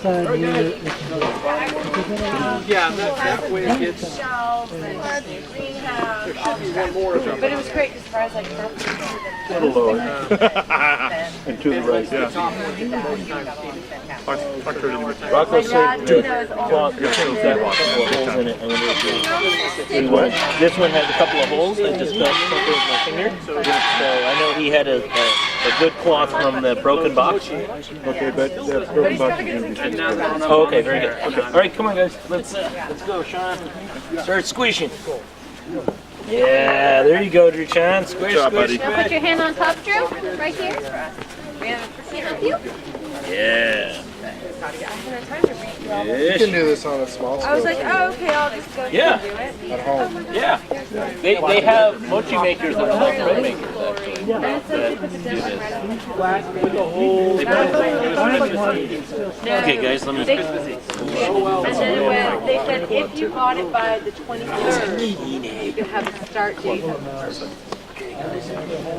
side here. Yeah, that way it gets. Shelves and greenhouse. But it was great as far as like A little lower. And to the right, yeah. Rocco said cloth, this one has got holes in it. I wonder if this one has a couple of holes. I just felt something with my finger. So I know he had a good cloth from the broken box. Okay, but the broken box is going to be fixed. Oh, okay, very good. Okay. All right, come on, guys. Let's go, Sean. Start squishing. Yeah, there you go, Drew Chan. Squish, squish. Now put your hand on top, Drew. Right here. Help you? Yeah. You can do this on a small scale. I was like, oh, okay, I'll just go do it. At home. Yeah. They have mochi makers that are like bread makers, actually. Okay, guys, let me. And then they said if you bought it by the 23rd, you could have a start date.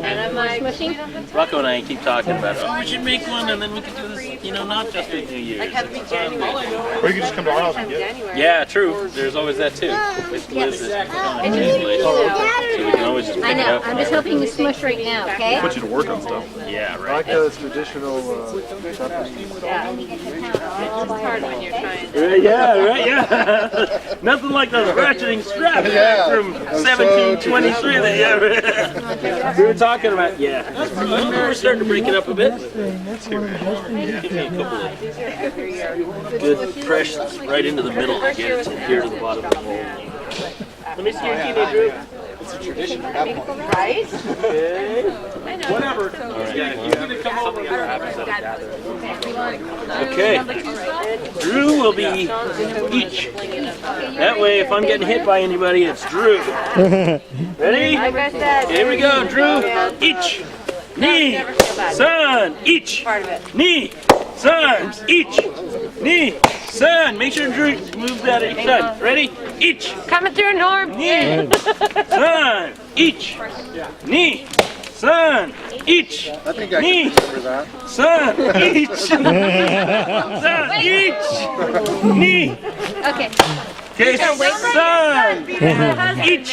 And I'm like, Rocco and I keep talking about, oh, we should make one, and then we could do this, you know, not just with New Year's. like, have to be January. Or you can just come to our house and get it. January. Yeah, true. There's always that too. Liz is on a translation, so we can always just pick I it know. up. I'm just helping you smush right now, okay? Put you to work on stuff. Yeah, I right. like the traditional stuff. Yeah. It's hard when you're trying to. Yeah, right, yeah. Nothing like those ratcheting straps from 1723 that we were talking about. Yeah. We're starting to break it up a bit. Give me a couple of good press right into the middle to get it to here to the bottom of the hole. Let me see your kine, Drew. It's a tradition to have one. Right? Okay. Whatever. Yeah, you're going to come over here. Okay. Drew will be each. That way, if I'm getting hit by anybody, it's Drew. Ready? Like I said. Here we go, Drew. Each. Knee. Son. Each. Part of it. Knee. Son. Each. Knee. Son. Make sure Drew moves that each side. Ready? Each. Coming through, Norm. Knee. Son. Each. Knee. Son. Each. I think I Knee. can remember that. Son. Each. Son. Each. Knee. Okay. Okay, son. Each.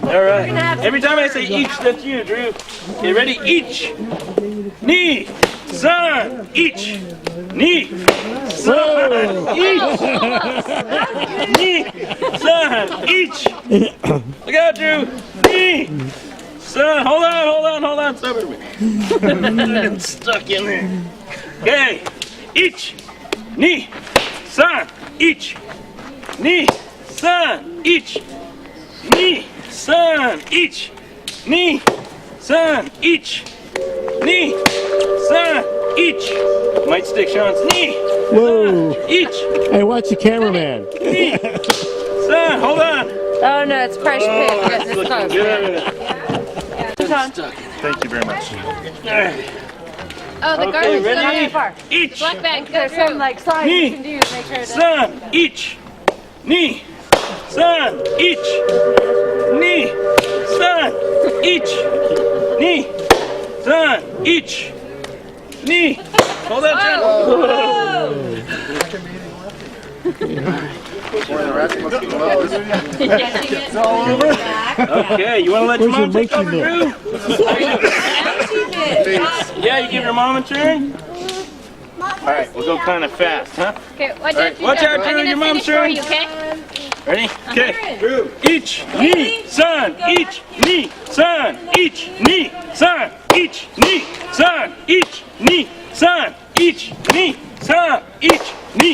All right. Every time I say each, that's you, Drew. Okay, ready? Each. Knee. Son. Each. Knee. Son. Each. Knee. Son. Each. Look out, Drew. Knee. Son. Hold on. Stop it a minute. I'm stuck in there. Okay. Each. Knee. Son. Each. Knee. Son. Each. Knee. Son. Each. Knee. Son. Each. Knee. Son. Each. Might stick Sean's knee. Whoa. Son. Each. Hey, watch the cameraman. Knee. Son. Hold on. Oh no, it's fresh pig. Yes, it's Looking close. good. Thank you very much. Oh, the Okay, garland's ready? not too far. Each. Black bag, go There's some through. like signs Knee. you can do to make sure that. Son. Each. Knee. Son. Each. Knee. Son. Each. Knee. Son. Each. Knee. Hold on, John. Boy, the rats must be low. Okay, you want to let your Where's mom take your over, monkey Drew? Yeah, you give your mom a turn? Alright, we'll go kind of fast, huh? Okay, watch Alright, out. watch out, I'm Drew, gonna your mom's finish for turn. you, okay? Ready? Okay. Each, knee, son, each, knee, son, each, knee, son, each, knee, son, each, knee, son, each, knee, son, each, knee,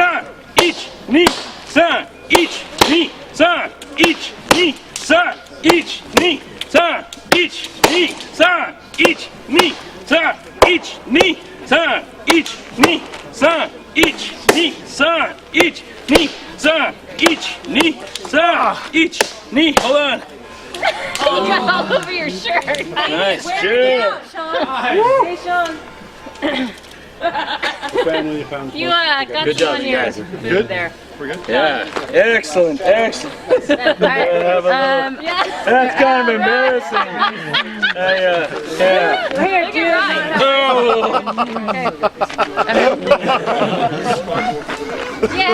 son, each, knee, son, each, knee, son, each, knee, son, each, knee, son, each, knee, son, each, knee, son, each, knee, son, each, knee, son, each, knee, son, each, knee, son, each, knee, son, each, knee. Hold on. Oh, you got all over your shirt. Nice, Drew. Hey, Sean. You got Good job, on you your guys. food there. Yeah, excellent, excellent. All right. That's kind of embarrassing. Yeah. Here, Oh. Yeah.